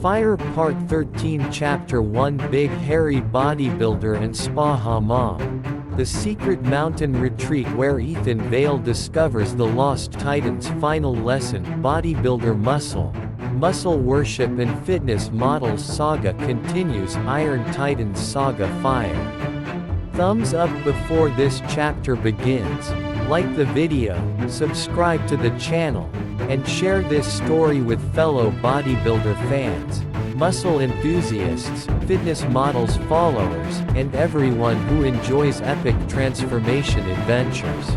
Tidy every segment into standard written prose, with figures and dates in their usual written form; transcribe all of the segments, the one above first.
Fire Part 13 Chapter 1 Big Hairy Bodybuilder and Spa Hamam. The secret mountain retreat where Ethan Vale discovers the Lost Titans' final lesson. Bodybuilder Muscle worship and fitness models saga continues. Iron Titans Saga Fire. Thumbs up before this chapter begins, like the video, subscribe to the channel, and share this story with fellow bodybuilder fans, muscle enthusiasts, fitness models followers, and everyone who enjoys epic transformation adventures.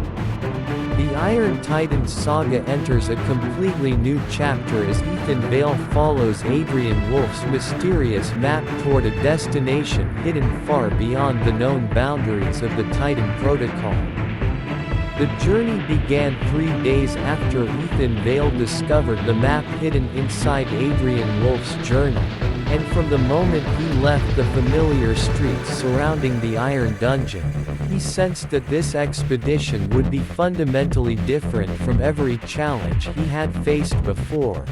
The Iron Titans Saga enters a completely new chapter as Ethan Vale follows Adrian Wolfe's mysterious map toward a destination hidden far beyond the known boundaries of the Titan Protocol. The journey began 3 days after Ethan Vale discovered the map hidden inside Adrian Wolfe's journal, and from the moment he left the familiar streets surrounding the Iron Dungeon, he sensed that this expedition would be fundamentally different from every challenge he had faced before.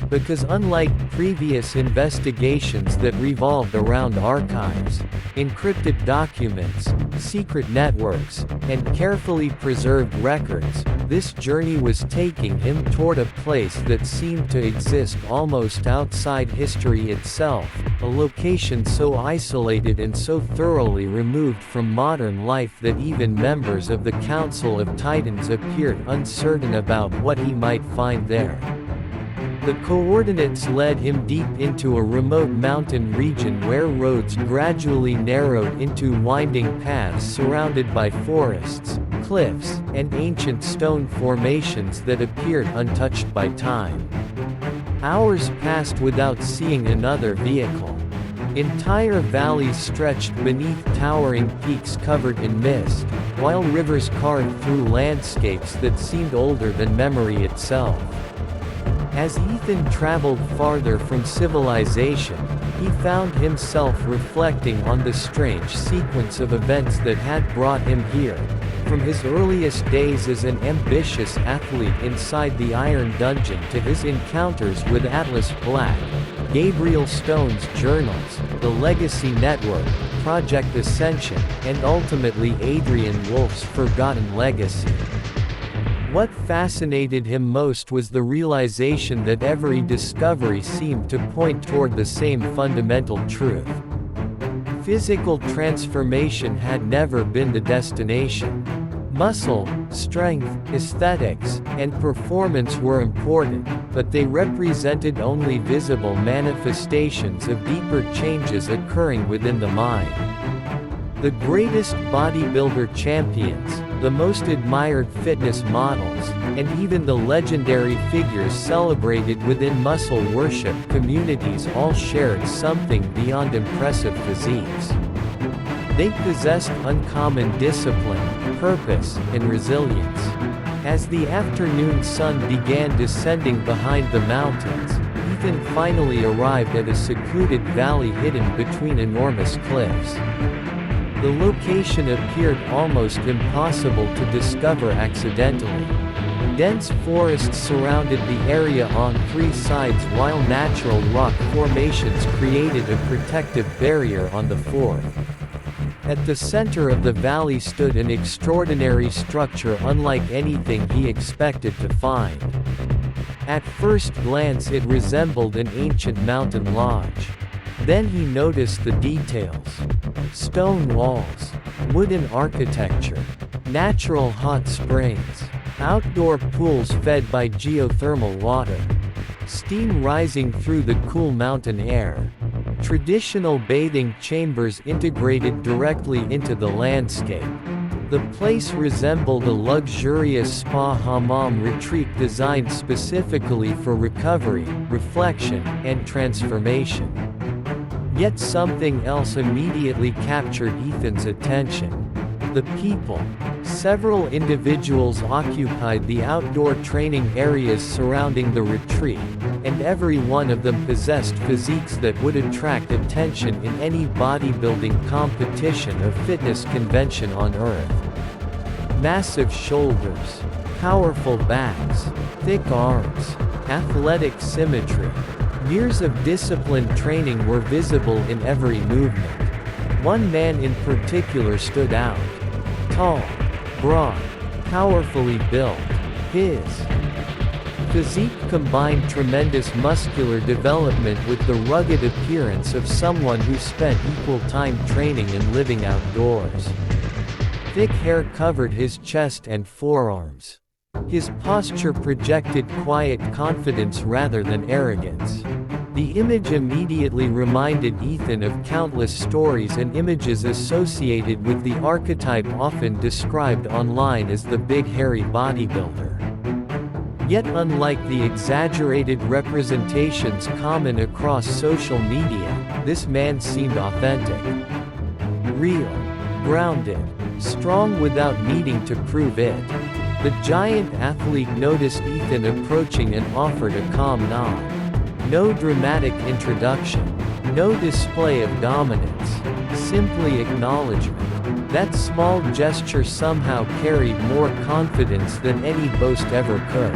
Because unlike previous investigations that revolved around archives, encrypted documents, secret networks, and carefully preserved records, this journey was taking him toward a place that seemed to exist almost outside history itself, a location so isolated and so thoroughly removed from modern life that even members of the Council of Titans appeared uncertain about what he might find there. The coordinates led him deep into a remote mountain region where roads gradually narrowed into winding paths surrounded by forests, cliffs, and ancient stone formations that appeared untouched by time. Hours passed without seeing another vehicle. Entire valleys stretched beneath towering peaks covered in mist, while rivers carved through landscapes that seemed older than memory itself. As Ethan traveled farther from civilization, he found himself reflecting on the strange sequence of events that had brought him here. From his earliest days as an ambitious athlete inside the Iron Dungeon to his encounters with Atlas Black, Gabriel Stone's journals, the Legacy Network, Project Ascension, and ultimately Adrian Wolfe's forgotten legacy. What fascinated him most was the realization that every discovery seemed to point toward the same fundamental truth. Physical transformation had never been the destination. Muscle, strength, aesthetics, and performance were important, but they represented only visible manifestations of deeper changes occurring within the mind. The greatest bodybuilder champions, the most admired fitness models, and even the legendary figures celebrated within muscle worship communities all shared something beyond impressive physiques. They possessed uncommon discipline, purpose, and resilience. As the afternoon sun began descending behind the mountains, Ethan finally arrived at a secluded valley hidden between enormous cliffs. The location appeared almost impossible to discover accidentally. Dense forests surrounded the area on 3 sides while natural rock formations created a protective barrier on the 4th. At the center of the valley stood an extraordinary structure unlike anything he expected to find. At first glance it resembled an ancient mountain lodge. Then he noticed the details. Stone walls, wooden architecture, natural hot springs, outdoor pools fed by geothermal water, steam rising through the cool mountain air, traditional bathing chambers integrated directly into the landscape. The place resembled a luxurious Spa Hamam retreat designed specifically for recovery, reflection, and transformation. Yet something else immediately captured Ethan's attention. The people. Several individuals occupied the outdoor training areas surrounding the retreat, and every one of them possessed physiques that would attract attention in any bodybuilding competition or fitness convention on Earth. Massive shoulders, powerful backs, thick arms, athletic symmetry. Years of disciplined training were visible in every movement. One man in particular stood out. Tall, broad, powerfully built. His physique combined tremendous muscular development with the rugged appearance of someone who spent equal time training and living outdoors. Thick hair covered his chest and forearms. His posture projected quiet confidence rather than arrogance. The image immediately reminded Ethan of countless stories and images associated with the archetype often described online as the big hairy bodybuilder. Yet unlike the exaggerated representations common across social media, this man seemed authentic. Real. Grounded. Strong without needing to prove it. The giant athlete noticed Ethan approaching and offered a calm nod. No dramatic introduction. No display of dominance. Simply acknowledgement. That small gesture somehow carried more confidence than any boast ever could.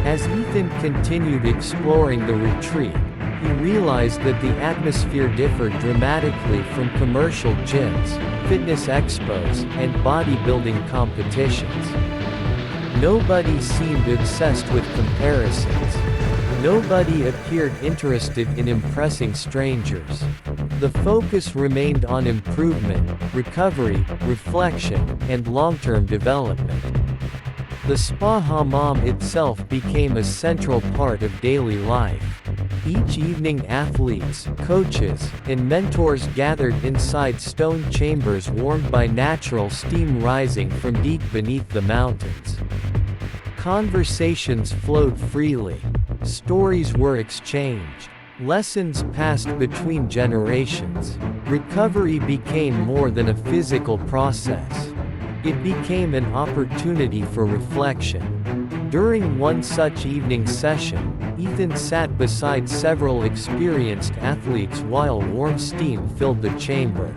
As Ethan continued exploring the retreat, he realized that the atmosphere differed dramatically from commercial gyms, fitness expos, and bodybuilding competitions. Nobody seemed obsessed with comparisons. Nobody appeared interested in impressing strangers. The focus remained on improvement, recovery, reflection, and long-term development. The Spa Hamam itself became a central part of daily life. Each evening athletes, coaches, and mentors gathered inside stone chambers warmed by natural steam rising from deep beneath the mountains. Conversations flowed freely. Stories were exchanged. Lessons passed between generations. Recovery became more than a physical process. It became an opportunity for reflection. During one such evening session, Ethan sat beside several experienced athletes while warm steam filled the chamber.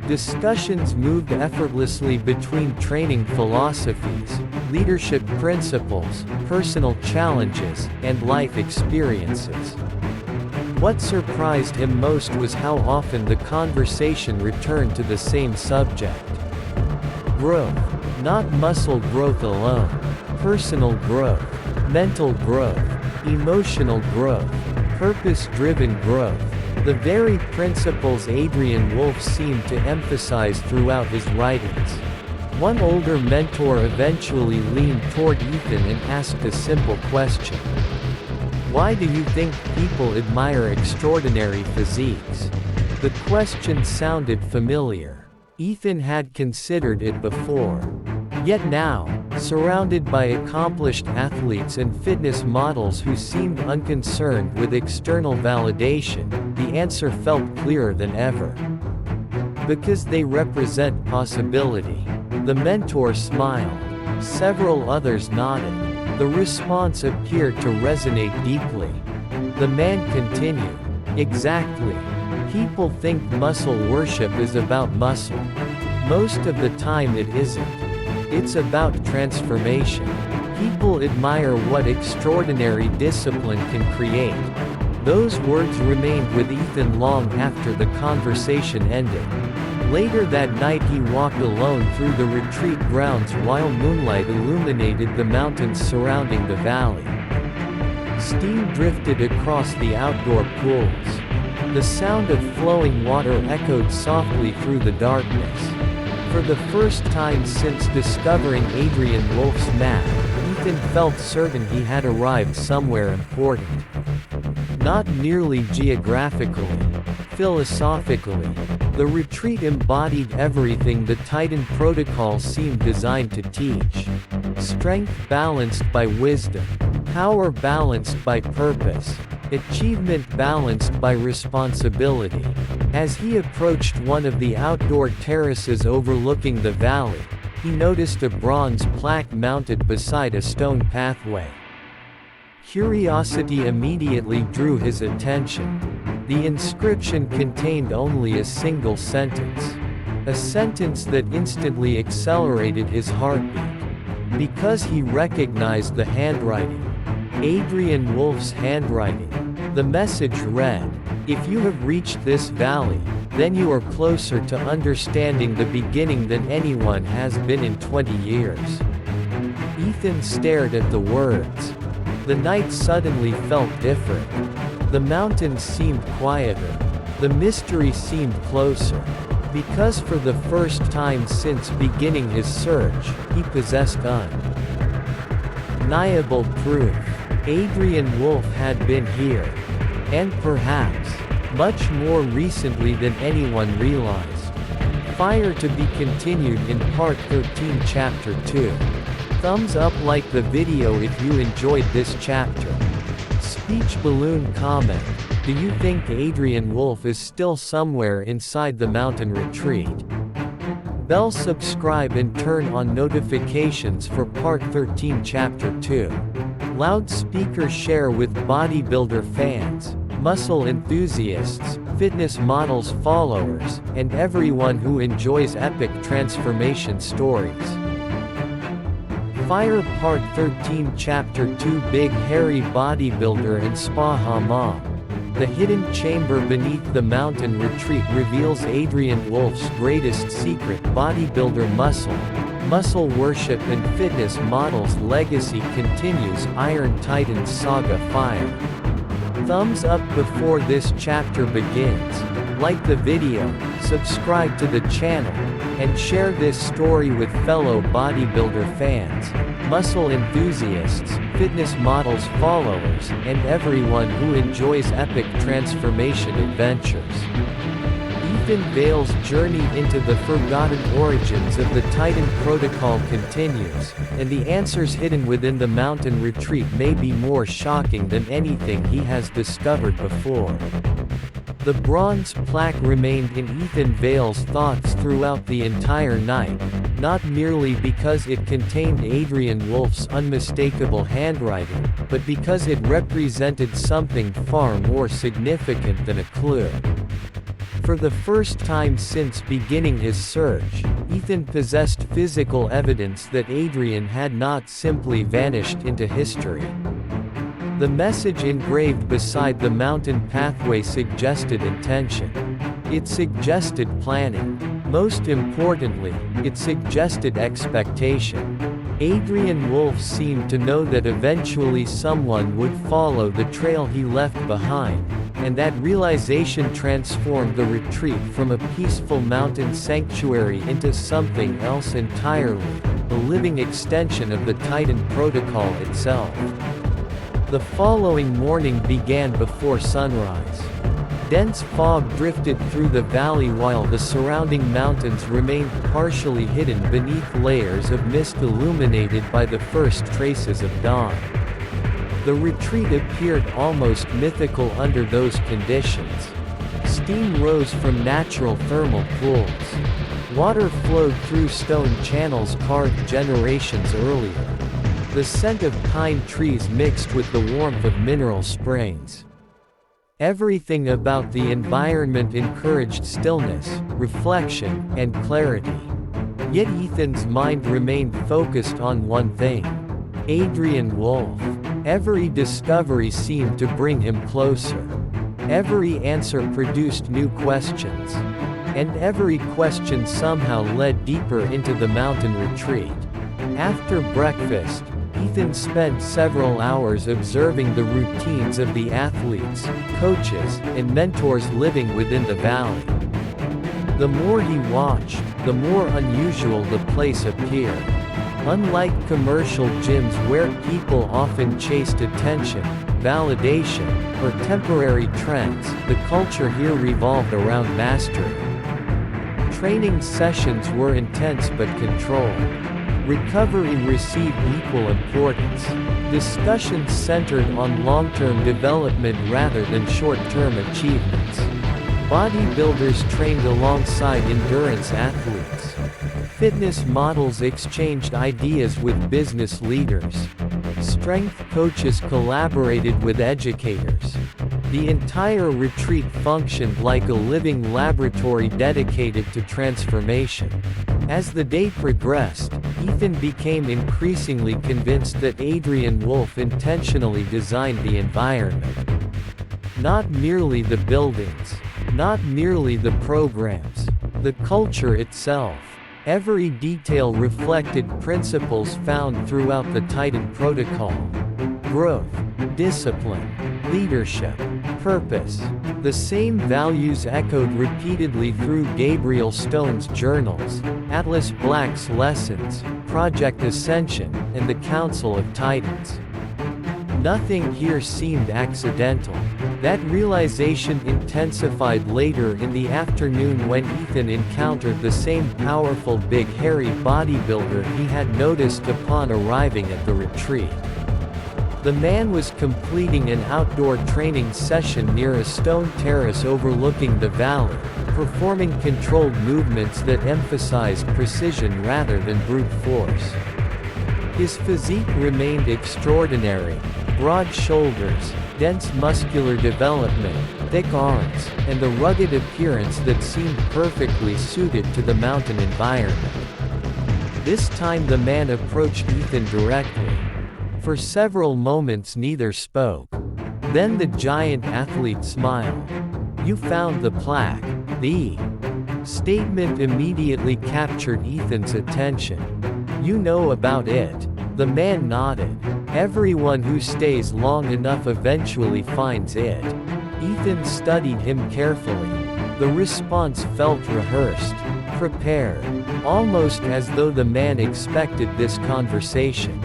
Discussions moved effortlessly between training philosophies, leadership principles, personal challenges, and life experiences. What surprised him most was how often the conversation returned to the same subject. Growth. Not muscle growth alone. Personal growth. Mental growth. Emotional growth. Purpose-driven growth. The very principles Adrian Wolfe seemed to emphasize throughout his writings. One older mentor eventually leaned toward Ethan and asked a simple question. Why do you think people admire extraordinary physiques? The question sounded familiar. Ethan had considered it before. Yet now, surrounded by accomplished athletes and fitness models who seemed unconcerned with external validation, the answer felt clearer than ever. Because they represent possibility. The mentor smiled. Several others nodded. The response appeared to resonate deeply. The man continued. Exactly. People think muscle worship is about muscle. Most of the time it isn't. It's about transformation. People admire what extraordinary discipline can create. Those words remained with Ethan long after the conversation ended. Later that night he walked alone through the retreat grounds while moonlight illuminated the mountains surrounding the valley. Steam drifted across the outdoor pools. The sound of flowing water echoed softly through the darkness. For the first time since discovering Adrian Wolfe's map, Ethan felt certain he had arrived somewhere important. Not merely geographically, philosophically. The retreat embodied everything the Titan protocol seemed designed to teach. Strength balanced by wisdom. Power balanced by purpose. Achievement balanced by responsibility. As he approached one of the outdoor terraces overlooking the valley, he noticed a bronze plaque mounted beside a stone pathway. Curiosity immediately drew his attention. The inscription contained only a single sentence. A sentence that instantly accelerated his heartbeat. Because he recognized the handwriting. Adrian Wolfe's handwriting. The message read, "If you have reached this valley, then you are closer to understanding the beginning than anyone has been in 20 years." Ethan stared at the words. The night suddenly felt different. The mountains seemed quieter. The mystery seemed closer. Because for the first time since beginning his search, he possessed undeniable proof. Adrian Wolfe had been here. And perhaps, much more recently than anyone realized. Fire to be continued in Part 13 Chapter 2. Thumbs up, like the video if you enjoyed this chapter. Speech balloon comment. Do you think Adrian Wolfe is still somewhere inside the mountain retreat? Bell subscribe and turn on notifications for Part 13 Chapter 2. Loudspeaker share with bodybuilder fans, muscle enthusiasts, fitness models followers, and everyone who enjoys epic transformation stories. Fire Part 13 Chapter 2 Big Hairy Bodybuilder and Spa Hamam. The hidden chamber beneath the mountain retreat reveals Adrian Wolfe's greatest secret: bodybuilder muscle worship and fitness models' legacy continues. Iron Titans Saga Fire. Thumbs up before this chapter begins, like the video, subscribe to the channel, and share this story with fellow bodybuilder fans, muscle enthusiasts, fitness models followers, and everyone who enjoys epic transformation adventures. Ethan Vale's journey into the forgotten origins of the Titan Protocol continues, and the answers hidden within the mountain retreat may be more shocking than anything he has discovered before. The bronze plaque remained in Ethan Vale's thoughts throughout the entire night, not merely because it contained Adrian Wolfe's unmistakable handwriting, but because it represented something far more significant than a clue. For the first time since beginning his search, Ethan possessed physical evidence that Adrian had not simply vanished into history. The message engraved beside the mountain pathway suggested intention. It suggested planning. Most importantly, it suggested expectation. Adrian Wolfe seemed to know that eventually someone would follow the trail he left behind, and that realization transformed the retreat from a peaceful mountain sanctuary into something else entirely, a living extension of the Titan Protocol itself. The following morning began before sunrise. Dense fog drifted through the valley while the surrounding mountains remained partially hidden beneath layers of mist illuminated by the first traces of dawn. The retreat appeared almost mythical under those conditions. Steam rose from natural thermal pools. Water flowed through stone channels carved generations earlier. The scent of pine trees mixed with the warmth of mineral springs. Everything about the environment encouraged stillness, reflection, and clarity. Yet Ethan's mind remained focused on one thing: Adrian Wolfe. Every discovery seemed to bring him closer. Every answer produced new questions. And every question somehow led deeper into the mountain retreat. After breakfast, Ethan spent several hours observing the routines of the athletes, coaches, and mentors living within the valley. The more he watched, the more unusual the place appeared. Unlike commercial gyms where people often chased attention, validation, or temporary trends, the culture here revolved around mastery. Training sessions were intense but controlled. Recovery received equal importance. Discussions centered on long-term development rather than short-term achievements. Bodybuilders trained alongside endurance athletes. Fitness models exchanged ideas with business leaders. Strength coaches collaborated with educators. The entire retreat functioned like a living laboratory dedicated to transformation. As the day progressed, Ethan became increasingly convinced that Adrian Wolfe intentionally designed the environment. Not merely the buildings. Not merely the programs. The culture itself. Every detail reflected principles found throughout the Titan Protocol. Growth, discipline, leadership, purpose. The same values echoed repeatedly through Gabriel Stone's journals, Atlas Black's lessons, Project Ascension, and the Council of Titans. Nothing here seemed accidental. That realization intensified later in the afternoon when Ethan encountered the same powerful big hairy bodybuilder he had noticed upon arriving at the retreat. The man was completing an outdoor training session near a stone terrace overlooking the valley, performing controlled movements that emphasized precision rather than brute force. His physique remained extraordinary: broad shoulders, dense muscular development, thick arms, and the rugged appearance that seemed perfectly suited to the mountain environment. This time the man approached Ethan directly. For several moments neither spoke. Then the giant athlete smiled. "You found the plaque." The statement immediately captured Ethan's attention. "You know about it." The man nodded. "Everyone who stays long enough eventually finds it." Ethan studied him carefully. The response felt rehearsed, prepared, almost as though the man expected this conversation.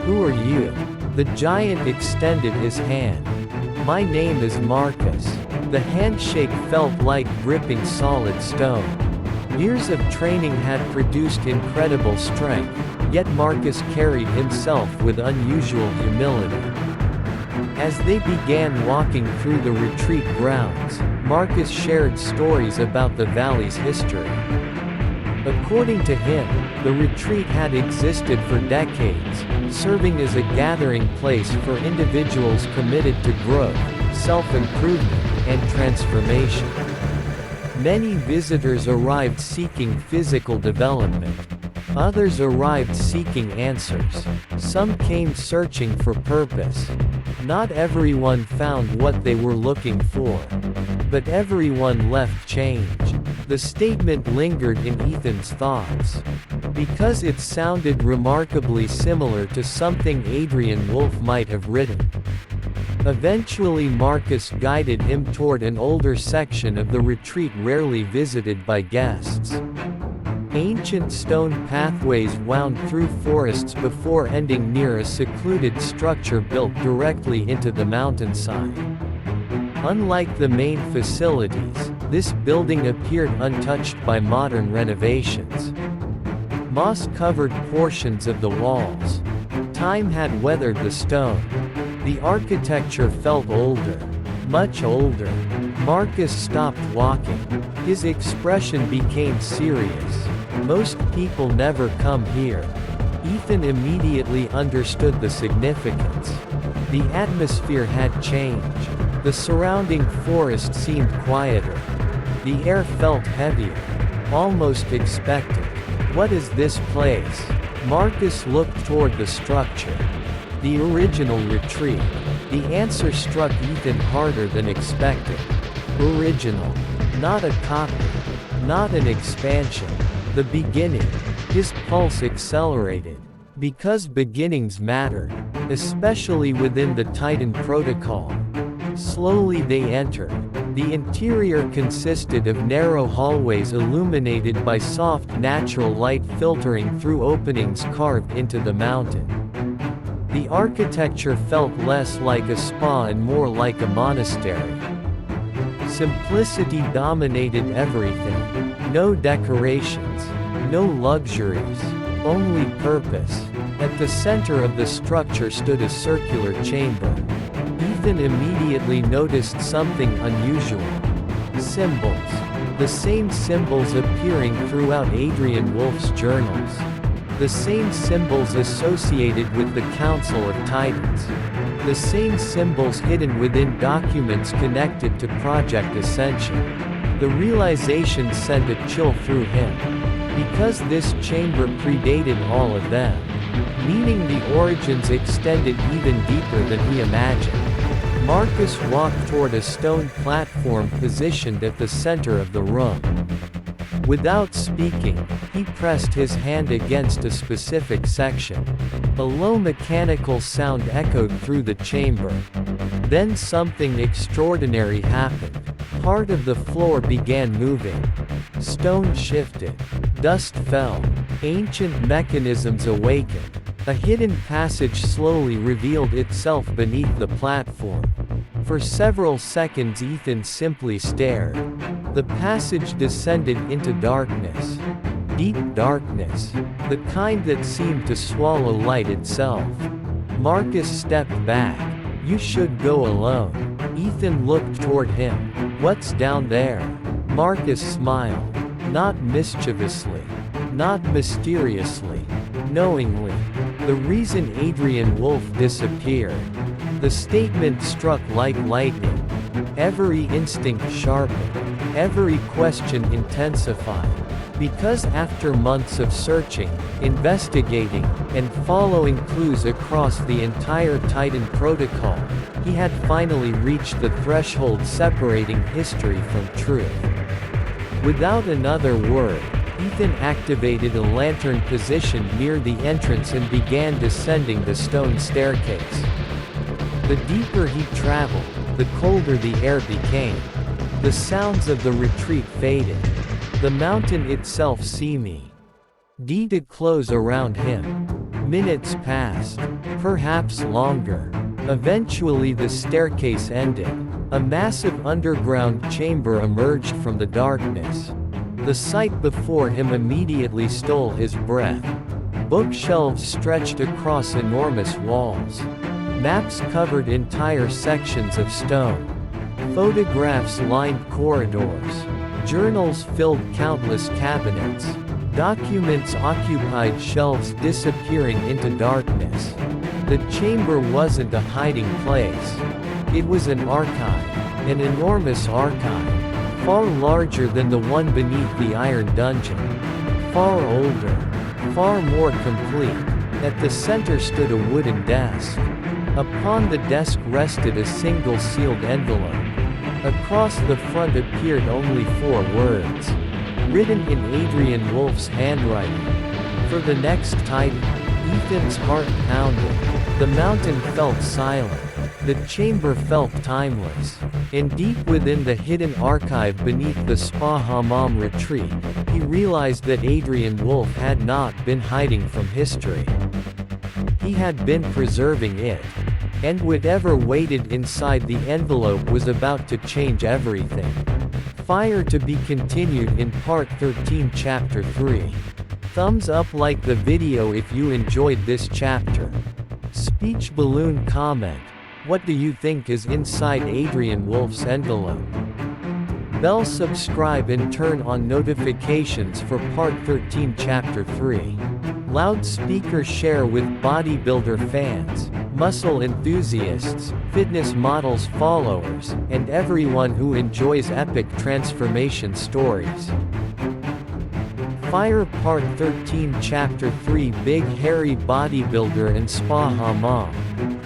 "Who are you?" The giant extended his hand. "My name is Marcus." The handshake felt like gripping solid stone. Years of training had produced incredible strength, yet Marcus carried himself with unusual humility. As they began walking through the retreat grounds, Marcus shared stories about the valley's history. According to him, the retreat had existed for decades, serving as a gathering place for individuals committed to growth, self-improvement, and transformation. Many visitors arrived seeking physical development. Others arrived seeking answers. Some came searching for purpose. Not everyone found what they were looking for. But everyone left changed. The statement lingered in Ethan's thoughts. Because it sounded remarkably similar to something Adrian Wolfe might have written. Eventually Marcus guided him toward an older section of the retreat rarely visited by guests. Ancient stone pathways wound through forests before ending near a secluded structure built directly into the mountainside. Unlike the main facilities, this building appeared untouched by modern renovations. Moss-covered portions of the walls. Time had weathered the stone. The architecture felt older. Much older. Marcus stopped walking. His expression became serious. "Most people never come here." Ethan immediately understood the significance. The atmosphere had changed. The surrounding forest seemed quieter. The air felt heavier. Almost expectant. "What is this place?" Marcus looked toward the structure. The original retreat. The answer struck Ethan harder than expected. Original. Not a copy. Not an expansion. The beginning. His pulse accelerated. Because beginnings matter, especially within the Titan Protocol. Slowly they entered. The interior consisted of narrow hallways illuminated by soft natural light filtering through openings carved into the mountain. The architecture felt less like a spa and more like a monastery. Simplicity dominated everything. No decorations. No luxuries. Only purpose. At the center of the structure stood a circular chamber. Ethan immediately noticed something unusual. Symbols. The same symbols appearing throughout Adrian Wolfe's journals. The same symbols associated with the Council of Titans. The same symbols hidden within documents connected to Project Ascension. The realization sent a chill through him. Because this chamber predated all of them. Meaning the origins extended even deeper than he imagined. Marcus walked toward a stone platform positioned at the center of the room. Without speaking, he pressed his hand against a specific section. A low mechanical sound echoed through the chamber. Then something extraordinary happened. Part of the floor began moving. Stone shifted. Dust fell. Ancient mechanisms awakened. A hidden passage slowly revealed itself beneath the platform. For several seconds Ethan simply stared. The passage descended into darkness. Deep darkness. The kind that seemed to swallow light itself. Marcus stepped back. "You should go alone." Ethan looked toward him. "What's down there?" Marcus smiled. Not mischievously. Not mysteriously. Knowingly. The reason Adrian Wolfe disappeared. The statement struck like lightning. Every instinct sharpened. Every question intensified. Because after months of searching, investigating, and following clues across the entire Titan protocol, he had finally reached the threshold separating history from truth. Without another word, Ethan activated a lantern positioned near the entrance and began descending the stone staircase. The deeper he traveled, the colder the air became. The sounds of the retreat faded. The mountain itself seemed to close around him. Minutes passed. Perhaps longer. Eventually the staircase ended. A massive underground chamber emerged from the darkness. The sight before him immediately stole his breath. Bookshelves stretched across enormous walls. Maps covered entire sections of stone. Photographs lined corridors. Journals filled countless cabinets. Documents occupied shelves disappearing into darkness. The chamber wasn't a hiding place. It was an archive. An enormous archive. Far larger than the one beneath the Iron Dungeon. Far older. Far more complete. At the center stood a wooden desk. Upon the desk rested a single sealed envelope. Across the front appeared only 4 words. Written in Adrian Wolfe's handwriting. For the next Titan. Ethan's heart pounded. The mountain felt silent. The chamber felt timeless. And deep within the hidden archive beneath the Spa Hamam retreat, he realized that Adrian Wolfe had not been hiding from history. He had been preserving it. And whatever waited inside the envelope was about to change everything. Fire to be continued in Part 13 Chapter 3. Thumbs up, like the video if you enjoyed this chapter. Speech balloon comment. What do you think is inside Adrian Wolfe's envelope? Bell, subscribe and turn on notifications for Part 13 Chapter 3. Loudspeaker, share with bodybuilder fans, muscle enthusiasts, fitness models followers, and everyone who enjoys epic transformation stories. Fire Part 13 Chapter 3, Big Hairy Bodybuilder and Spa Hamam.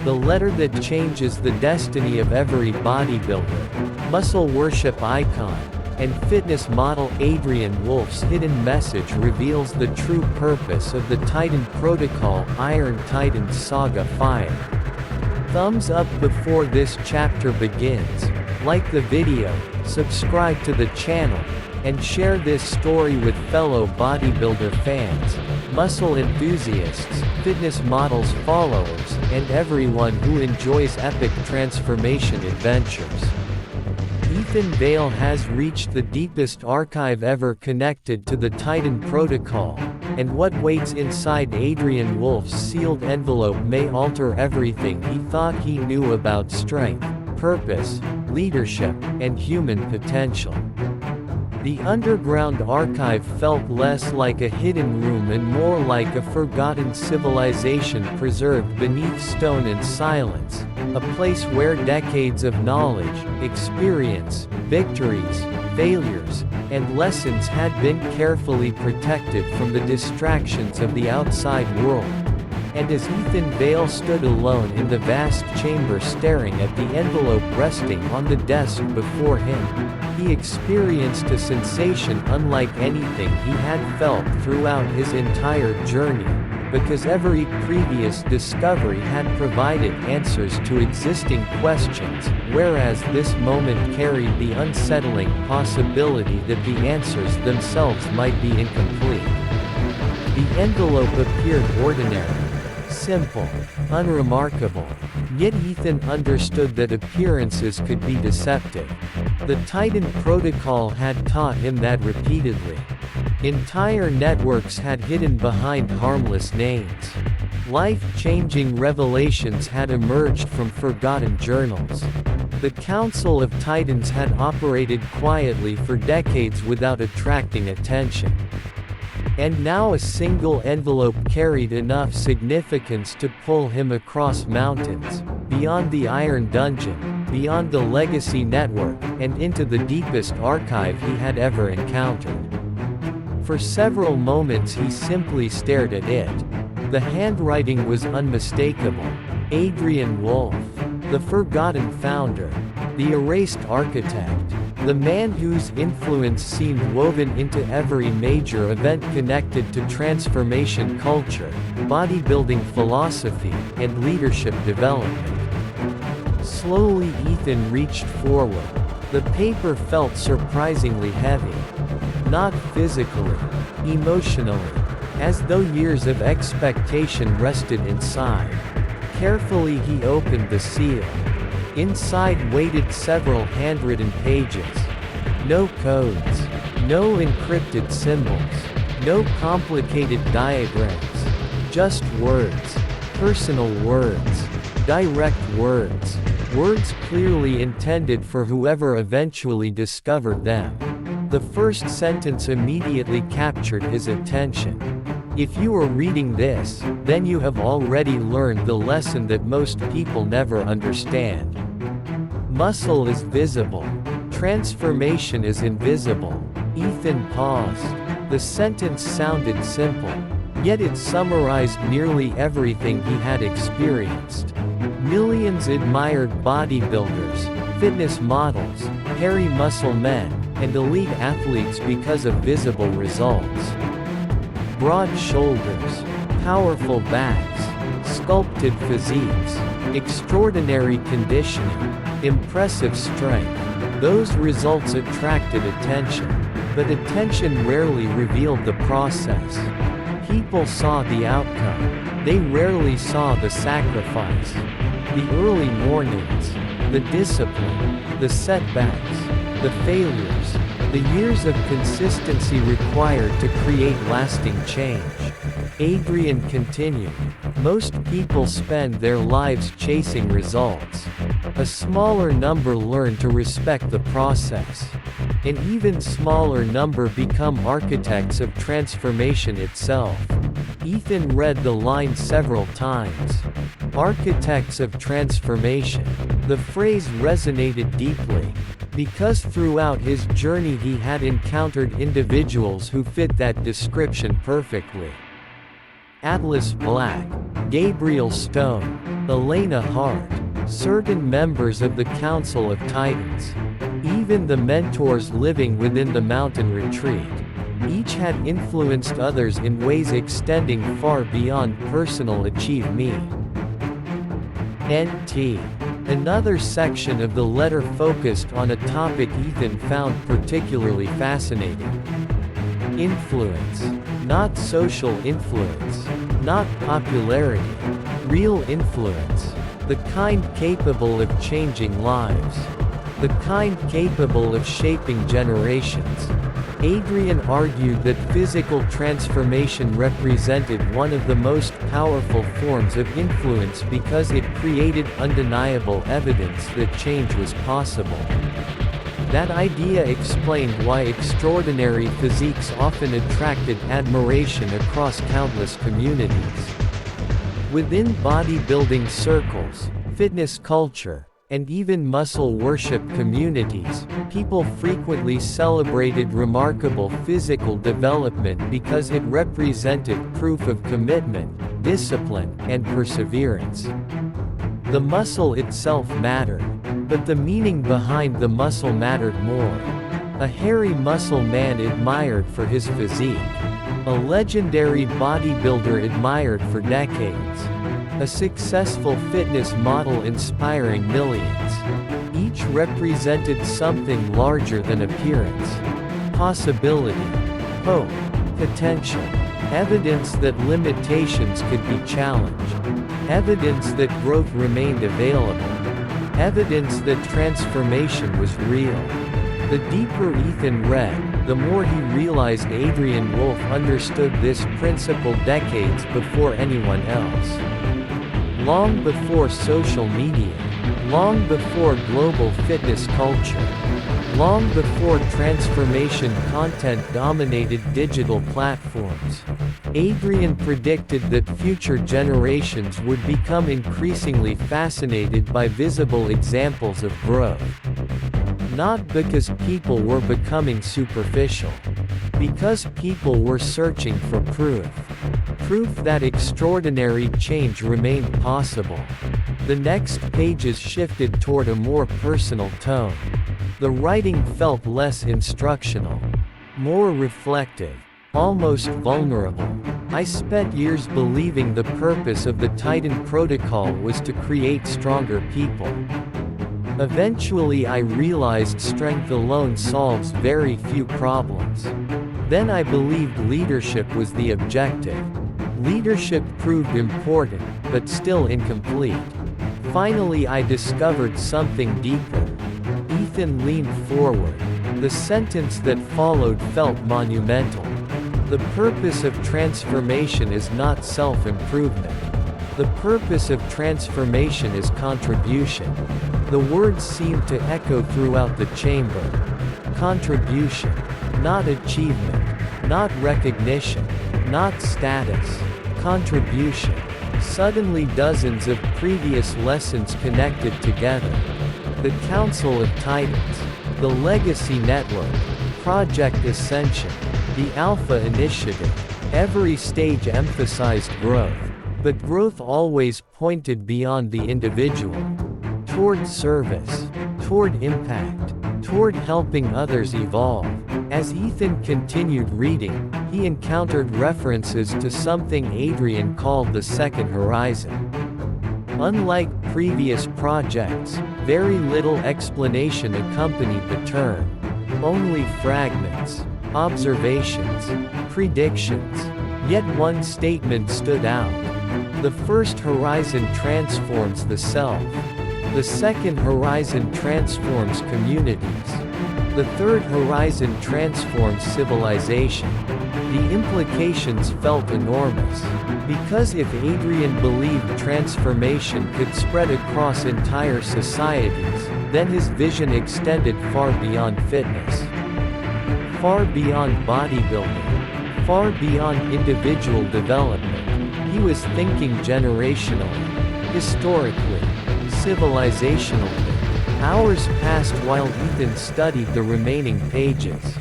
The letter that changes the destiny of every bodybuilder, muscle worship icon, and fitness model. Adrian Wolfe's hidden message reveals the true purpose of the Titan Protocol. Iron Titans Saga. Fire. Thumbs up before this chapter begins, like the video, subscribe to the channel, and share this story with fellow bodybuilder fans, muscle enthusiasts, fitness models followers, and everyone who enjoys epic transformation adventures. Ethan Vale has reached the deepest archive ever connected to the Titan Protocol, and what waits inside Adrian Wolfe's sealed envelope may alter everything he thought he knew about strength, purpose, leadership, and human potential. The underground archive felt less like a hidden room and more like a forgotten civilization preserved beneath stone and silence, a place where decades of knowledge, experience, victories, failures, and lessons had been carefully protected from the distractions of the outside world. And as Ethan Vale stood alone in the vast chamber staring at the envelope resting on the desk before him, he experienced a sensation unlike anything he had felt throughout his entire journey, because every previous discovery had provided answers to existing questions, whereas this moment carried the unsettling possibility that the answers themselves might be incomplete. The envelope appeared ordinary, simple, unremarkable, yet Ethan understood that appearances could be deceptive. The Titan protocol had taught him that repeatedly. Entire networks had hidden behind harmless names. Life-changing revelations had emerged from forgotten journals. The Council of Titans had operated quietly for decades without attracting attention. And now a single envelope carried enough significance to pull him across mountains, beyond the Iron Dungeon, beyond the Legacy Network, and into the deepest archive he had ever encountered. For several moments he simply stared at it. The handwriting was unmistakable. Adrian Wolfe, the forgotten founder, the erased architect, the man whose influence seemed woven into every major event connected to transformation culture, bodybuilding philosophy, and leadership development. Slowly Ethan reached forward. The paper felt surprisingly heavy. Not physically, emotionally, as though years of expectation rested inside. Carefully he opened the seal. Inside waited several handwritten pages. No codes, no encrypted symbols, no complicated diagrams. Just words, personal words, direct words, words clearly intended for whoever eventually discovered them. The first sentence immediately captured his attention. If you are reading this, then you have already learned the lesson that most people never understand. Muscle is visible. Transformation is invisible. Ethan paused. The sentence sounded simple, yet it summarized nearly everything he had experienced. Millions admired bodybuilders, fitness models, hairy muscle men, and elite athletes because of visible results. Broad shoulders, powerful backs, sculpted physiques, extraordinary conditioning, impressive strength. Those results attracted attention, but attention rarely revealed the process. People saw the outcome. They rarely saw the sacrifice. The early mornings, the discipline, the setbacks, the failures, the years of consistency required to create lasting change. Adrian continued. Most people spend their lives chasing results. A smaller number learn to respect the process. An even smaller number become architects of transformation itself. Ethan read the line several times. Architects of transformation. The phrase resonated deeply, because throughout his journey he had encountered individuals who fit that description perfectly. Atlas Black, Gabriel Stone, Elena Hart, certain members of the Council of Titans, even the mentors living within the mountain retreat. Each had influenced others in ways extending far beyond personal achievement. NT. Another section of the letter focused on a topic Ethan found particularly fascinating. Influence. Not social influence. Not popularity. Real influence. The kind capable of changing lives. The kind capable of shaping generations. Adrian argued that physical transformation represented one of the most powerful forms of influence because it created undeniable evidence that change was possible. That idea explained why extraordinary physiques often attracted admiration across countless communities. Within bodybuilding circles, fitness culture, and even muscle worship communities, people frequently celebrated remarkable physical development because it represented proof of commitment, discipline, and perseverance. The muscle itself mattered, but the meaning behind the muscle mattered more. A hairy muscle man admired for his physique. A legendary bodybuilder admired for decades. A successful fitness model inspiring millions. Each represented something larger than appearance. Possibility. Hope. Potential. Evidence that limitations could be challenged. Evidence that growth remained available. Evidence that transformation was real. The deeper Ethan read, the more he realized Adrian Wolfe understood this principle decades before anyone else. Long before social media. Long before global fitness culture. Long before transformation content dominated digital platforms. Adrian predicted that future generations would become increasingly fascinated by visible examples of growth. Not because people were becoming superficial. Because people were searching for proof. Proof that extraordinary change remained possible. The next pages shifted toward a more personal tone. The writing felt less instructional. More reflective. Almost vulnerable. I spent years believing the purpose of the Titan Protocol was to create stronger people. Eventually I realized strength alone solves very few problems. Then I believed leadership was the objective. Leadership proved important, but still incomplete. Finally I discovered something deeper. Ethan leaned forward. The sentence that followed felt monumental. The purpose of transformation is not self-improvement. The purpose of transformation is contribution. The words seemed to echo throughout the chamber. Contribution. Not achievement. Not recognition. Not status. Contribution. Suddenly dozens of previous lessons connected together. The Council of Titans. The Legacy Network. Project Ascension. The Alpha Initiative. Every stage emphasized growth. But growth always pointed beyond the individual. Toward service. Toward impact. Toward helping others evolve. As Ethan continued reading, he encountered references to something Adrian called the second horizon. Unlike previous projects, very little explanation accompanied the term. Only fragments, observations, predictions. Yet one statement stood out. The first horizon transforms the self. The second horizon transforms communities. The third horizon transforms civilization. The implications felt enormous. Because if Adrian believed transformation could spread across entire societies, then his vision extended far beyond fitness. Far beyond bodybuilding. Far beyond individual development. He was thinking generationally, historically, civilizationally. Hours passed while Ethan studied the remaining pages.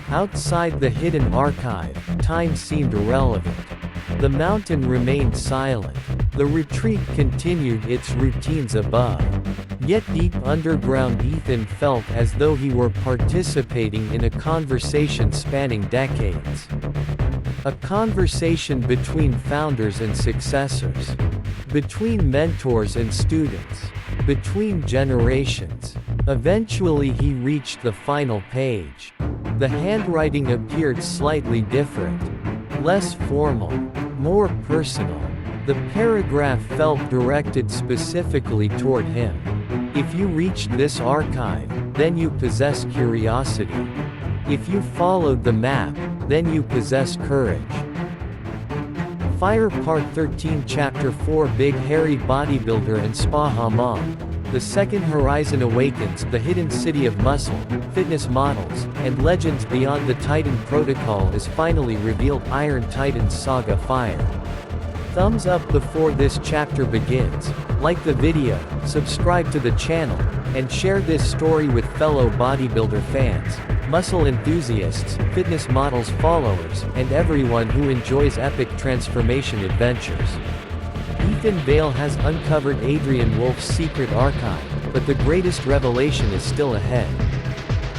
Outside the hidden archive, time seemed irrelevant. The mountain remained silent. The retreat continued its routines above. Yet deep underground Ethan felt as though he were participating in a conversation spanning decades. A conversation between founders and successors. Between mentors and students. Between generations. Eventually he reached the final page. The handwriting appeared slightly different. Less formal. More personal. The paragraph felt directed specifically toward him. If you reached this archive, then you possess curiosity. If you followed the map, then you possess courage. Fire Part 13 Chapter 4 Big Hairy Bodybuilder and Spa Hamam. The Second Horizon Awakens. The hidden city of muscle, fitness models, and legends beyond the Titan Protocol is finally revealed. Iron Titans Saga Fire. Thumbs up before this chapter begins, like the video, subscribe to the channel, and share this story with fellow bodybuilder fans, muscle enthusiasts, fitness models followers, and everyone who enjoys epic transformation adventures. Ethan Vale has uncovered Adrian Wolfe's secret archive, but the greatest revelation is still ahead.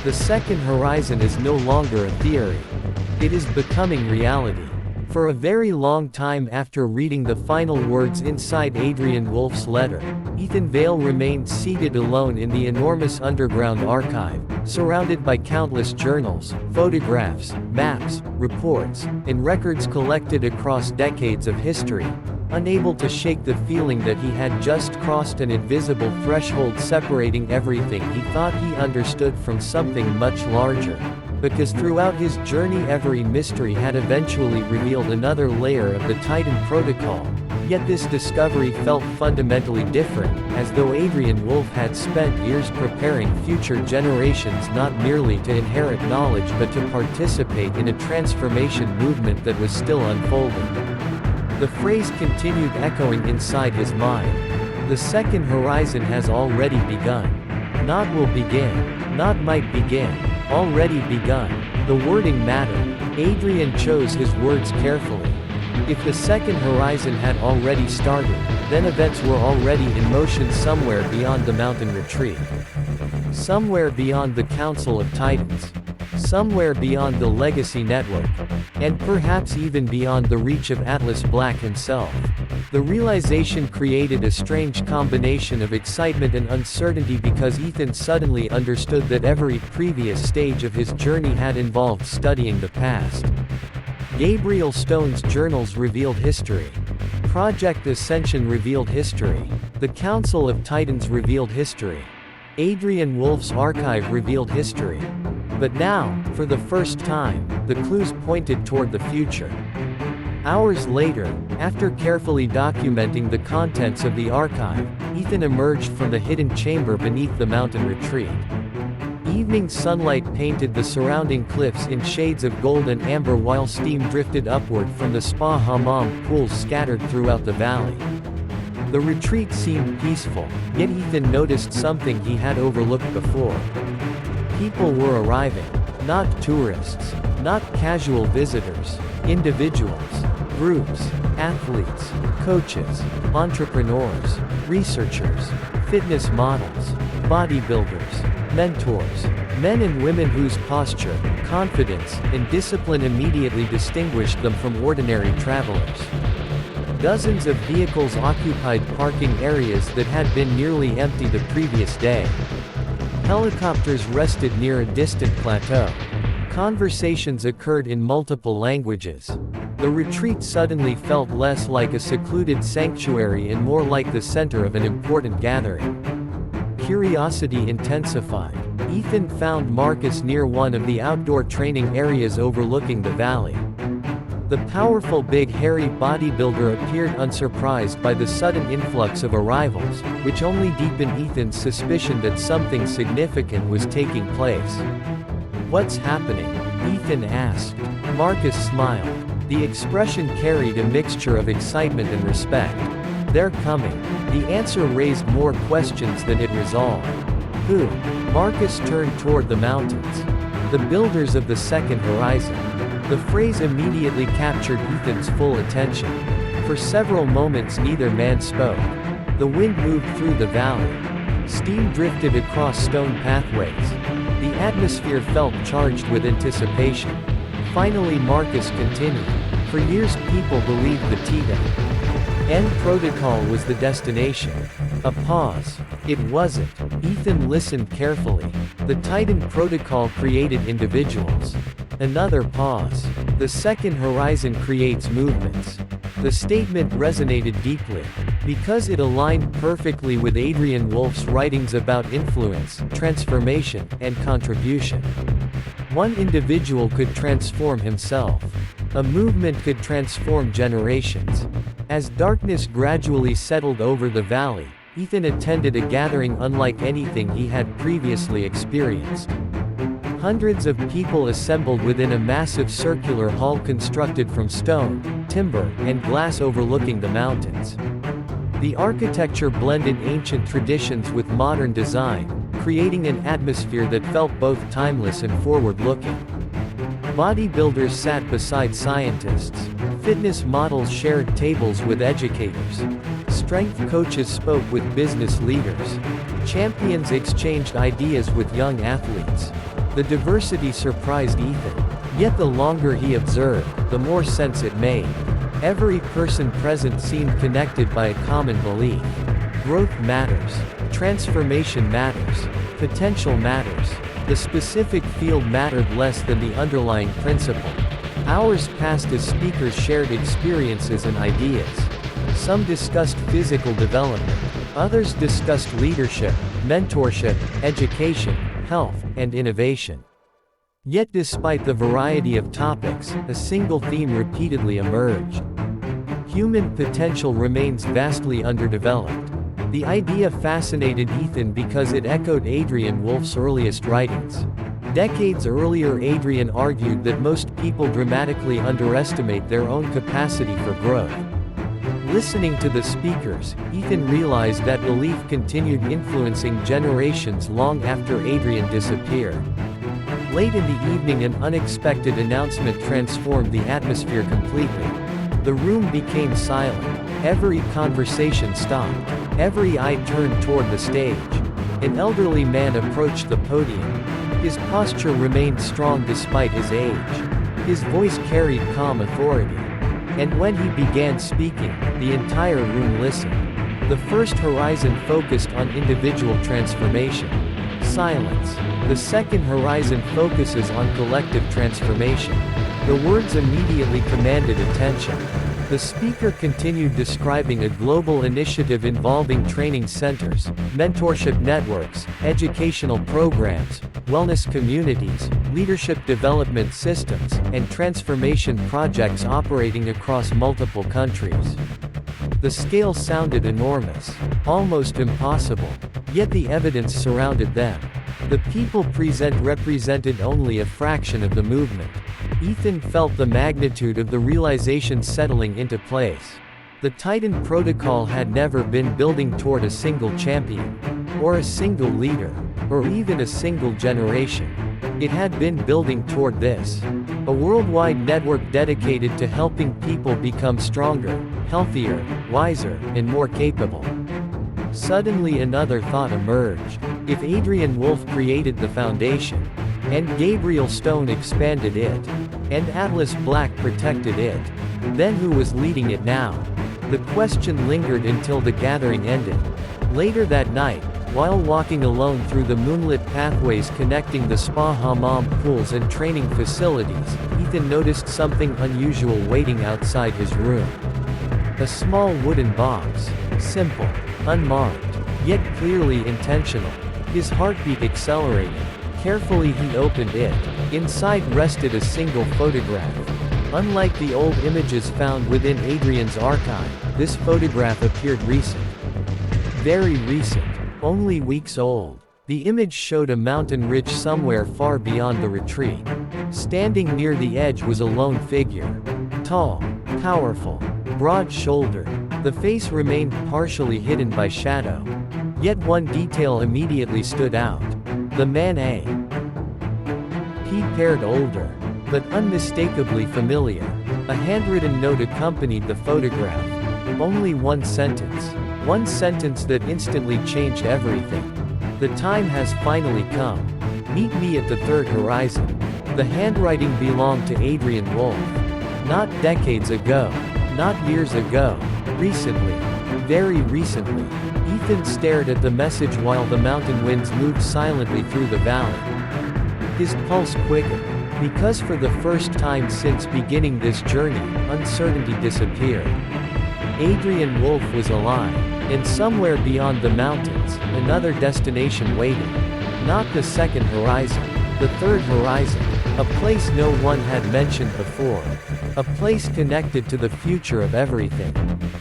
The second horizon is no longer a theory. It is becoming reality. For a very long time after reading the final words inside Adrian Wolfe's letter, Ethan Vale remained seated alone in the enormous underground archive, surrounded by countless journals, photographs, maps, reports, and records collected across decades of history, unable to shake the feeling that he had just crossed an invisible threshold separating everything he thought he understood from something much larger. Because throughout his journey every mystery had eventually revealed another layer of the Titan protocol. Yet this discovery felt fundamentally different, as though Adrian Wolfe had spent years preparing future generations not merely to inherit knowledge but to participate in a transformation movement that was still unfolding. The phrase continued echoing inside his mind. The second horizon has already begun. Not will begin, not might begin, already begun. The wording mattered. Adrian chose his words carefully. If the second horizon had already started, then events were already in motion somewhere beyond the mountain retreat. Somewhere beyond the Council of Titans. Somewhere beyond the Legacy Network. And perhaps even beyond the reach of Atlas Black himself. The realization created a strange combination of excitement and uncertainty because Ethan suddenly understood that every previous stage of his journey had involved studying the past. Gabriel Stone's journals revealed history. Project Ascension revealed history. The Council of Titans revealed history. Adrian Wolfe's archive revealed history. But now, for the first time, the clues pointed toward the future. Hours later, after carefully documenting the contents of the archive, Ethan emerged from the hidden chamber beneath the mountain retreat. Evening sunlight painted the surrounding cliffs in shades of gold and amber while steam drifted upward from the Spa Hamam pools scattered throughout the valley. The retreat seemed peaceful, yet Ethan noticed something he had overlooked before. People were arriving. Not tourists. Not casual visitors. Individuals. Groups. Athletes. Coaches. Entrepreneurs. Researchers. Fitness models. Bodybuilders. Mentors. Men and women whose posture, confidence, and discipline immediately distinguished them from ordinary travelers. Dozens of vehicles occupied parking areas that had been nearly empty the previous day. Helicopters rested near a distant plateau. Conversations occurred in multiple languages. The retreat suddenly felt less like a secluded sanctuary and more like the center of an important gathering. Curiosity intensified. Ethan found Marcus near one of the outdoor training areas overlooking the valley. The powerful big hairy bodybuilder appeared unsurprised by the sudden influx of arrivals, which only deepened Ethan's suspicion that something significant was taking place. "What's happening?" Ethan asked. Marcus smiled. The expression carried a mixture of excitement and respect. "They're coming." The answer raised more questions than it resolved. "Who?" Marcus turned toward the mountains. "The builders of the second horizon." The phrase immediately captured Ethan's full attention. For several moments neither man spoke. The wind moved through the valley. Steam drifted across stone pathways. The atmosphere felt charged with anticipation. Finally Marcus continued. For years people believed the Titan protocol was the destination. A pause. It wasn't. Ethan listened carefully. The Titan protocol created individuals. Another pause. The second horizon creates movements. The statement resonated deeply. Because it aligned perfectly with Adrian Wolfe's writings about influence, transformation, and contribution. One individual could transform himself. A movement could transform generations. As darkness gradually settled over the valley, Ethan attended a gathering unlike anything he had previously experienced. Hundreds of people assembled within a massive circular hall constructed from stone, timber, and glass overlooking the mountains. The architecture blended ancient traditions with modern design, creating an atmosphere that felt both timeless and forward-looking. Bodybuilders sat beside scientists. Fitness models shared tables with educators. Strength coaches spoke with business leaders. Champions exchanged ideas with young athletes. The diversity surprised Ethan. Yet the longer he observed, the more sense it made. Every person present seemed connected by a common belief. Growth matters. Transformation matters. Potential matters. The specific field mattered less than the underlying principle. Hours passed as speakers shared experiences and ideas. Some discussed physical development. Others discussed leadership, mentorship, education, health, and innovation. Yet despite the variety of topics, a single theme repeatedly emerged. Human potential remains vastly underdeveloped. The idea fascinated Ethan because it echoed Adrian Wolfe's earliest writings. Decades earlier, Adrian argued that most people dramatically underestimate their own capacity for growth. Listening to the speakers, Ethan realized that belief continued influencing generations long after Adrian disappeared. Late in the evening, an unexpected announcement transformed the atmosphere completely. The room became silent. Every conversation stopped. Every eye turned toward the stage. An elderly man approached the podium. His posture remained strong despite his age. His voice carried calm authority. And when he began speaking, the entire room listened. The first horizon focused on individual transformation. Silence. The second horizon focuses on collective transformation. The words immediately commanded attention. The speaker continued describing a global initiative involving training centers, mentorship networks, educational programs, wellness communities, leadership development systems, and transformation projects operating across multiple countries. The scale sounded enormous, almost impossible, yet the evidence surrounded them. The people present represented only a fraction of the movement. Ethan felt the magnitude of the realization settling into place. The Titan Protocol had never been building toward a single champion, or a single leader, or even a single generation. It had been building toward this: a worldwide network dedicated to helping people become stronger, healthier, wiser, and more capable. Suddenly another thought emerged. If Adrian Wolfe created the foundation, and Gabriel Stone expanded it, and Atlas Black protected it, then who was leading it now? The question lingered until the gathering ended. Later that night, while walking alone through the moonlit pathways connecting the Spa Hamam pools and training facilities, Ethan noticed something unusual waiting outside his room. A small wooden box. Simple, unmarked, yet clearly intentional. His heartbeat accelerated. Carefully he opened it. Inside rested a single photograph. Unlike the old images found within Adrian's archive, this photograph appeared recent. Very recent. Only weeks old. The image showed a mountain ridge somewhere far beyond the retreat. Standing near the edge was a lone figure. Tall, powerful, broad-shouldered. The face remained partially hidden by shadow. Yet one detail immediately stood out. The man appeared older, but unmistakably familiar. A handwritten note accompanied the photograph. Only one sentence that instantly changed everything. The time has finally come. Meet me at the third horizon. The handwriting belonged to Adrian Wolfe. Not decades ago. Not years ago. Recently. Very recently. Ethan stared at the message while the mountain winds moved silently through the valley. His pulse quickened. Because for the first time since beginning this journey, uncertainty disappeared. Adrian Wolfe was alive, and somewhere beyond the mountains, another destination waited. Not the second horizon, the third horizon, a place no one had mentioned before. A place connected to the future of everything.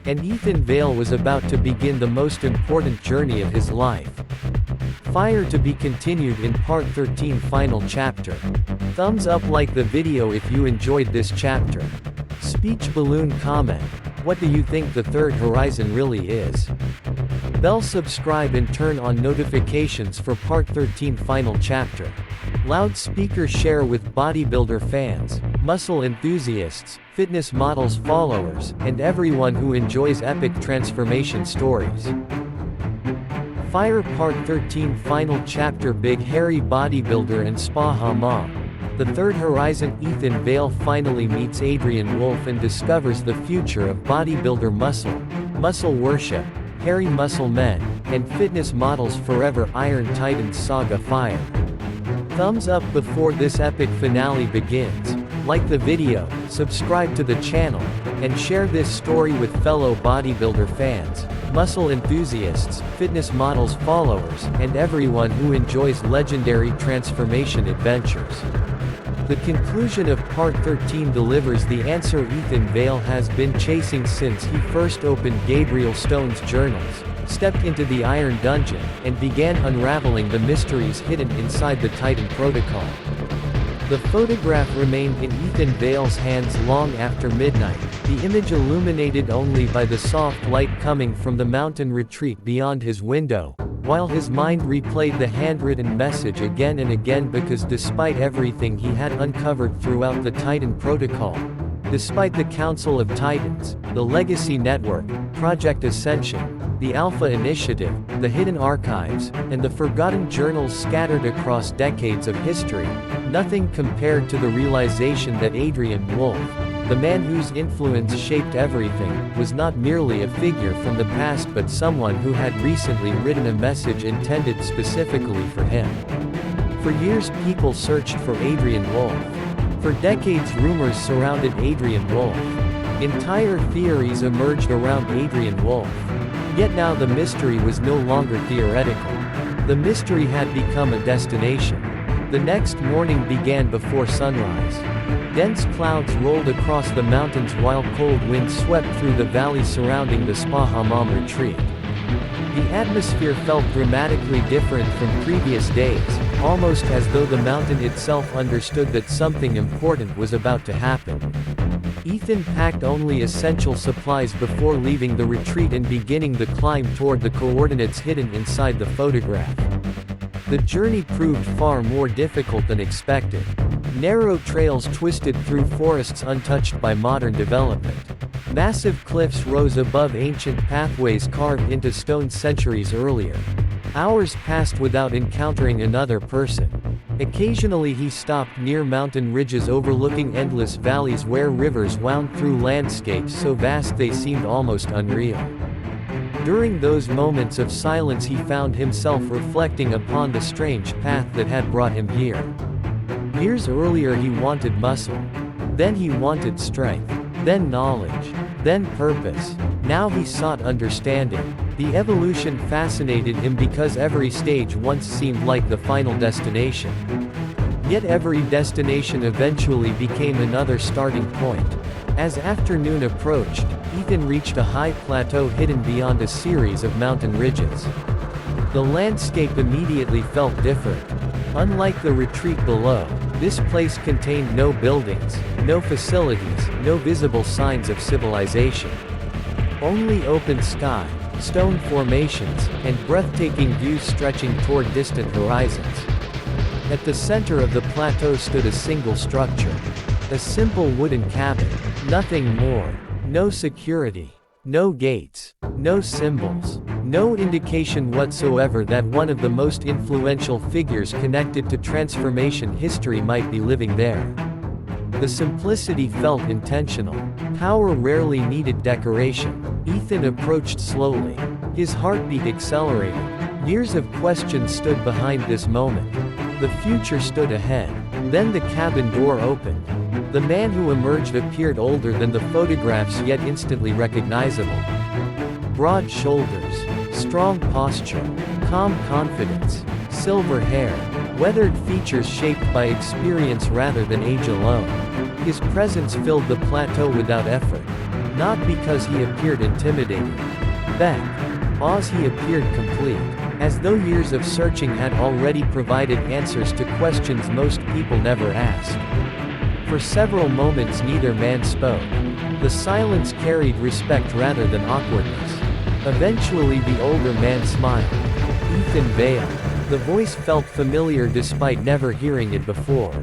And Ethan Vale was about to begin the most important journey of his life. Fire to be continued in Part 13 final chapter. Thumbs up, like the video if you enjoyed this chapter. Speech balloon comment. What do you think the third horizon really is? Bell subscribe and turn on notifications for Part 13 final chapter. Loudspeaker share with bodybuilder fans, muscle enthusiasts, fitness models followers, and everyone who enjoys epic transformation stories. Fire Part 13 final chapter Big Hairy Bodybuilder and Spa Hamam. The third horizon Ethan Vale finally meets Adrian Wolfe and discovers the future of bodybuilder muscle worship, hairy muscle men, and fitness models forever. Iron Titans Saga Fire. Thumbs up before this epic finale begins, like the video, subscribe to the channel, and share this story with fellow bodybuilder fans, muscle enthusiasts, fitness models followers, and everyone who enjoys legendary transformation adventures. The conclusion of Part 13 delivers the answer Ethan Vale has been chasing since he first opened Gabriel Stone's journals, stepped into the Iron Dungeon, and began unraveling the mysteries hidden inside the Titan Protocol. The photograph remained in Ethan Vale's hands long after midnight, the image illuminated only by the soft light coming from the mountain retreat beyond his window, while his mind replayed the handwritten message again and again because despite everything he had uncovered throughout the Titan Protocol, despite the Council of Titans, the Legacy Network, Project Ascension, the Alpha Initiative, the hidden archives, and the forgotten journals scattered across decades of history, nothing compared to the realization that Adrian Wolfe, the man whose influence shaped everything, was not merely a figure from the past but someone who had recently written a message intended specifically for him. For years people searched for Adrian Wolfe. For decades rumors surrounded Adrian Wolfe. Entire theories emerged around Adrian Wolfe. Yet now the mystery was no longer theoretical. The mystery had become a destination. The next morning began before sunrise. Dense clouds rolled across the mountains while cold winds swept through the valley surrounding the Spa Hamam retreat. The atmosphere felt dramatically different from previous days, almost as though the mountain itself understood that something important was about to happen. Ethan packed only essential supplies before leaving the retreat and beginning the climb toward the coordinates hidden inside the photograph. The journey proved far more difficult than expected. Narrow trails twisted through forests untouched by modern development. Massive cliffs rose above ancient pathways carved into stone centuries earlier. Hours passed without encountering another person. Occasionally he stopped near mountain ridges overlooking endless valleys where rivers wound through landscapes so vast they seemed almost unreal. During those moments of silence he found himself reflecting upon the strange path that had brought him here. Years earlier he wanted muscle. Then he wanted strength. Then knowledge. Then purpose. Now he sought understanding. The evolution fascinated him because every stage once seemed like the final destination. Yet every destination eventually became another starting point. As afternoon approached, Ethan reached a high plateau hidden beyond a series of mountain ridges. The landscape immediately felt different. Unlike the retreat below, this place contained no buildings, no facilities, no visible signs of civilization. Only open sky, stone formations, and breathtaking views stretching toward distant horizons. At the center of the plateau stood a single structure. A simple wooden cabin. Nothing more. No security. No gates. No symbols. No indication whatsoever that one of the most influential figures connected to transformation history might be living there. The simplicity felt intentional. Power rarely needed decoration. Ethan approached slowly. His heartbeat accelerated. Years of questions stood behind this moment. The future stood ahead. Then the cabin door opened. The man who emerged appeared older than the photographs yet instantly recognizable. Broad shoulders, strong posture, calm confidence, silver hair, weathered features shaped by experience rather than age alone. His presence filled the plateau without effort. Not because he appeared intimidating. Because he appeared complete. As though years of searching had already provided answers to questions most people never asked. For several moments neither man spoke. The silence carried respect rather than awkwardness. Eventually the older man smiled. Ethan Vale. The voice felt familiar despite never hearing it before.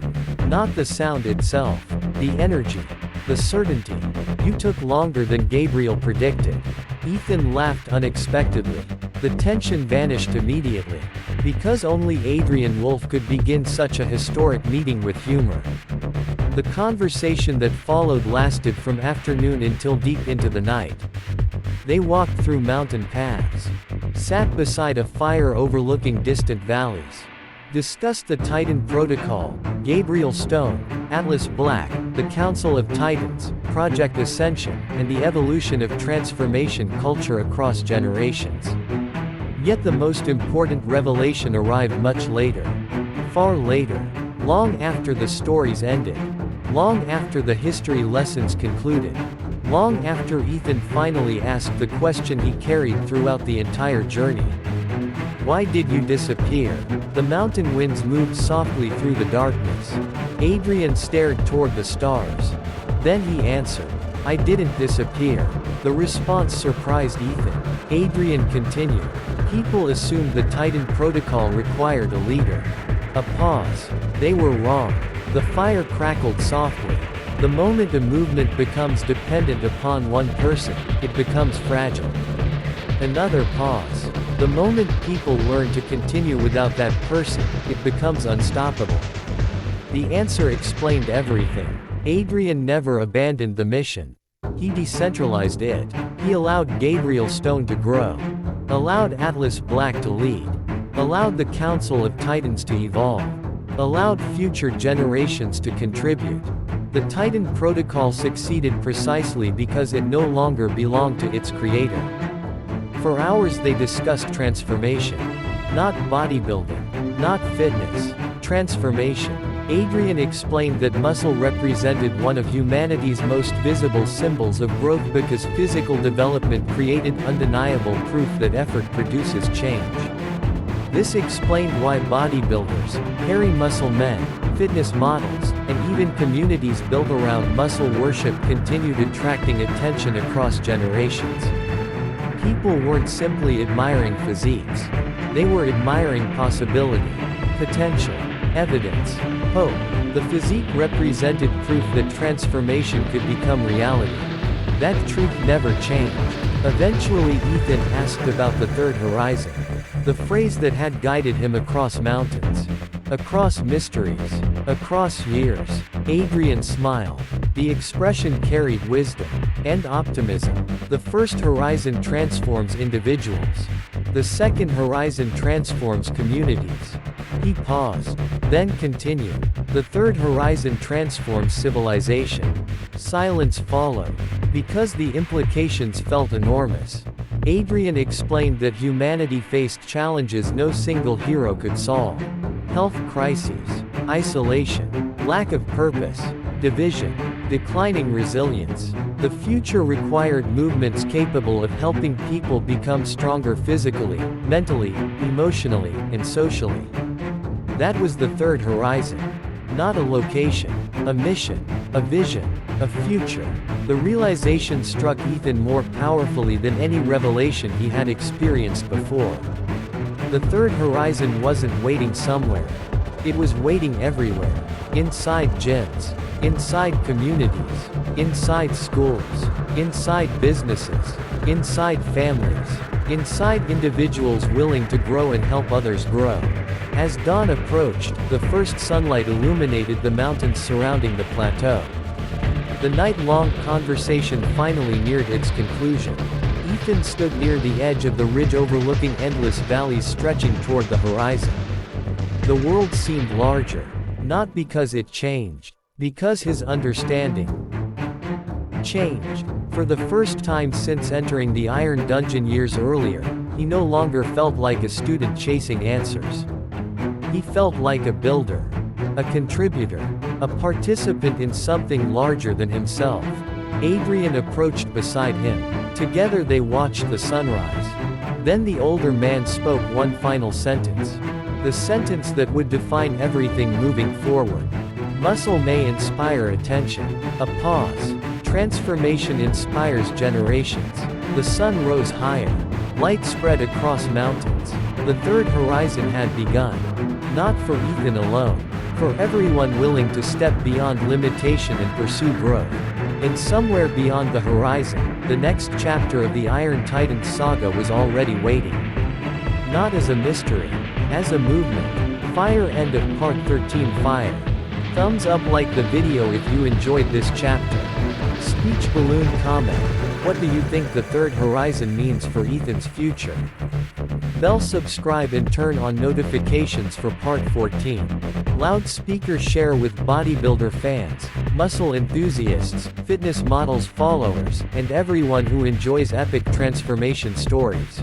Not the sound itself. The energy. The certainty. You took longer than Gabriel predicted. Ethan laughed unexpectedly. The tension vanished immediately. Because only Adrian Wolfe could begin such a historic meeting with humor. The conversation that followed lasted from afternoon until deep into the night. They walked through mountain paths, sat beside a fire overlooking distant valleys, discussed the Titan Protocol, Gabriel Stone, Atlas Black, the Council of Titans, Project Ascension, and the evolution of transformation culture across generations. Yet the most important revelation arrived much later. Far later. Long after the stories ended. Long after the history lessons concluded. Long after Ethan finally asked the question he carried throughout the entire journey. Why did you disappear? The mountain winds moved softly through the darkness. Adrian stared toward the stars. Then he answered, I didn't disappear. The response surprised Ethan. Adrian continued. People assumed the Titan Protocol required a leader. A pause. They were wrong. The fire crackled softly. The moment a movement becomes dependent upon one person, it becomes fragile. Another pause. The moment people learn to continue without that person, it becomes unstoppable. The answer explained everything. Adrian never abandoned the mission. He decentralized it. He allowed Gabriel Stone to grow. Allowed Atlas Black to lead. Allowed the Council of Titans to evolve. Allowed future generations to contribute. The Titan Protocol succeeded precisely because it no longer belonged to its creator. For hours they discussed transformation. Not bodybuilding. Not fitness. Transformation. Adrian explained that muscle represented one of humanity's most visible symbols of growth because physical development created undeniable proof that effort produces change. This explained why bodybuilders, hairy muscle men, fitness models, and even communities built around muscle worship continued attracting attention across generations. People weren't simply admiring physiques. They were admiring possibility, potential, evidence, hope. The physique represented proof that transformation could become reality. That truth never changed. Eventually Ethan asked about the third horizon. The phrase that had guided him across mountains. Across mysteries. Across years. Adrian smiled. The expression carried wisdom. And optimism. The first horizon transforms individuals. The second horizon transforms communities. He paused. Then continued. The third horizon transforms civilization. Silence followed. Because the implications felt enormous. Adrian explained that humanity faced challenges no single hero could solve. Health crises, isolation, lack of purpose, division, declining resilience. The future required movements capable of helping people become stronger physically, mentally, emotionally, and socially. That was the third horizon. Not a location, a mission, a vision, a future. The realization struck Ethan more powerfully than any revelation he had experienced before. The third horizon wasn't waiting somewhere. It was waiting everywhere. Inside gyms. Inside communities. Inside schools. Inside businesses. Inside families. Inside individuals willing to grow and help others grow. As dawn approached, the first sunlight illuminated the mountains surrounding the plateau. The night-long conversation finally neared its conclusion. Ethan stood near the edge of the ridge overlooking endless valleys stretching toward the horizon. The world seemed larger. Not because it changed. Because his understanding changed. For the first time since entering the Iron Dungeon years earlier, he no longer felt like a student chasing answers. He felt like a builder. A contributor. A participant in something larger than himself. Adrian approached beside him. Together they watched the sunrise. Then the older man spoke one final sentence. The sentence that would define everything moving forward. Muscle may inspire attention. A pause. Transformation inspires generations. The sun rose higher. Light spread across mountains. The third horizon had begun. Not for Ethan alone. For everyone willing to step beyond limitation and pursue growth. And somewhere beyond the horizon, the next chapter of the Iron Titans Saga was already waiting. Not as a mystery, as a movement. Fire. End of part 13. Fire. Thumbs up, like the video if you enjoyed this chapter. Speech balloon comment. What do you think the third horizon means for Ethan's future? Bell, subscribe and turn on notifications for part 14. Loudspeaker, share with bodybuilder fans, muscle enthusiasts, fitness models, followers, and everyone who enjoys epic transformation stories.